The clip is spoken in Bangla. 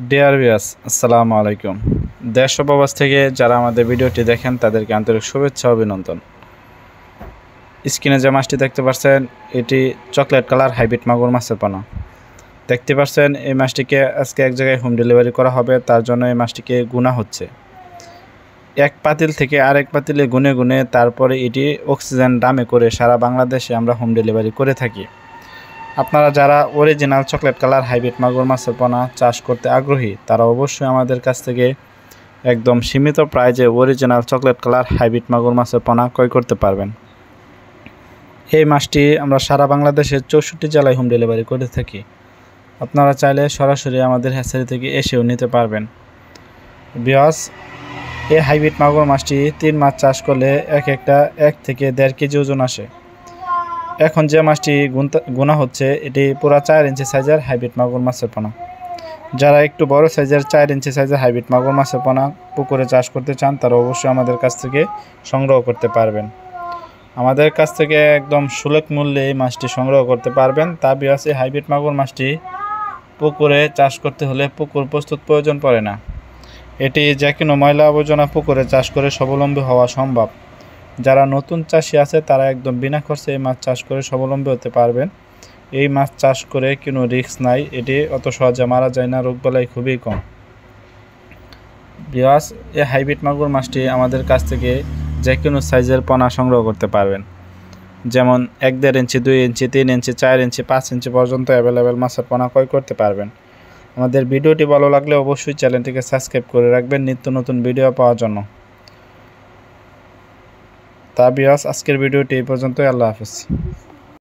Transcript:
ডিয়ার ভিউয়ার্স, আসসালামু আলাইকুম। দেশ ও প্রবাস থেকে যারা আমাদের ভিডিওটি দেখেন তাদেরকে আন্তরিক শুভেচ্ছা ও অভিনন্দন। স্ক্রিনে যে মাছটি দেখতে পাচ্ছেন এটি চকলেট কালার হাইব্রিড মাগুর মাছের পোনা। দেখতে পাচ্ছেন এই মাছটিকে আজকে এক জায়গায় হোম ডেলিভারি করা হবে, তার জন্য এই মাছটিকে গুনা হচ্ছে। এক পাতিল থেকে আরেক পাতিলে গুনে গুনে তারপরে এটি অক্সিজেন ড্রামে করে সারা বাংলাদেশে আমরা হোম ডেলিভারি করে থাকি। আপনারা যারা অরিজিনাল চকলেট কালার হাইব্রিড মাগুর মাছের পোনা চাষ করতে আগ্রহী তারা অবশ্যই আমাদের কাছ থেকে একদম সীমিত প্রাইজে অরিজিনাল চকলেট কালার হাইব্রিড মাগুর মাছের পোনা ক্রয় করতে পারবেন। এই মাছটি আমরা সারা বাংলাদেশের 64 জেলায় হোম ডেলিভারি করে থাকি। আপনারা চাইলে সরাসরি আমাদের হ্যাচারি থেকে এসেও নিতে পারবেন। ভিউয়ার্স, এই হাইব্রিড মাগুর মাছটি 3 মাস চাষ করলে একটা 1 থেকে 1.5 কেজি ওজন আসে। এখন যে মাছটি গোনা হচ্ছে এটি পুরা 4 ইঞ্চি সাইজের হাইব্রিড মাগুর মাছের পোনা। যারা একটু বড় সাইজের 4 ইঞ্চি সাইজের হাইব্রিড মাগুর মাছের পোনা পুকুরে চাষ করতে চান তারা অবশ্যই আমাদের কাছ থেকে সংগ্রহ করতে পারবেন। আমাদের কাছ থেকে একদম সুলভ মূল্যে এই মাছটি সংগ্রহ করতে পারবেন। তা ভিউয়ার্স, এই হাইব্রিড মাগুর মাছটি পুকুরে চাষ করতে হলে পুকুর প্রস্তুত প্রয়োজন পড়ে না। এটি যে কোনো ময়লা আবর্জনা পুকুরে চাষ করে স্বাবলম্বী হওয়া সম্ভব। যারা নতুন চাষি আছে তারা একদম বিনা খরচে এই মাছ চাষ করে স্বাবলম্বী হতে পারবেন। এই মাছ চাষ করে কোনো রিস্ক নাই, এটি অত সহজে মারা যায় না, রোগবালাই খুবই কম। ভিউয়ার্স, এই হাইব্রিড মাগুর মাছটি আমাদের কাছ থেকে যে কোনো সাইজের পোনা সংগ্রহ করতে পারবেন। যেমন 1.5 ইঞ্চি, 2 ইঞ্চি, 3 ইঞ্চি, 4 ইঞ্চি, 5 ইঞ্চি পর্যন্ত অ্যাভেলেবেল মাছের পোনা ক্রয় করতে পারবেন। আমাদের ভিডিওটি ভালো লাগলে অবশ্যই চ্যানেলটিকে সাবস্ক্রাইব করে রাখবেন নিত্য নতুন ভিডিও পাওয়ার জন্য। তা ভিউয়ার্স, আজকের ভিডিওটি এই পর্যন্তই। আল্লাহ হাফেজ।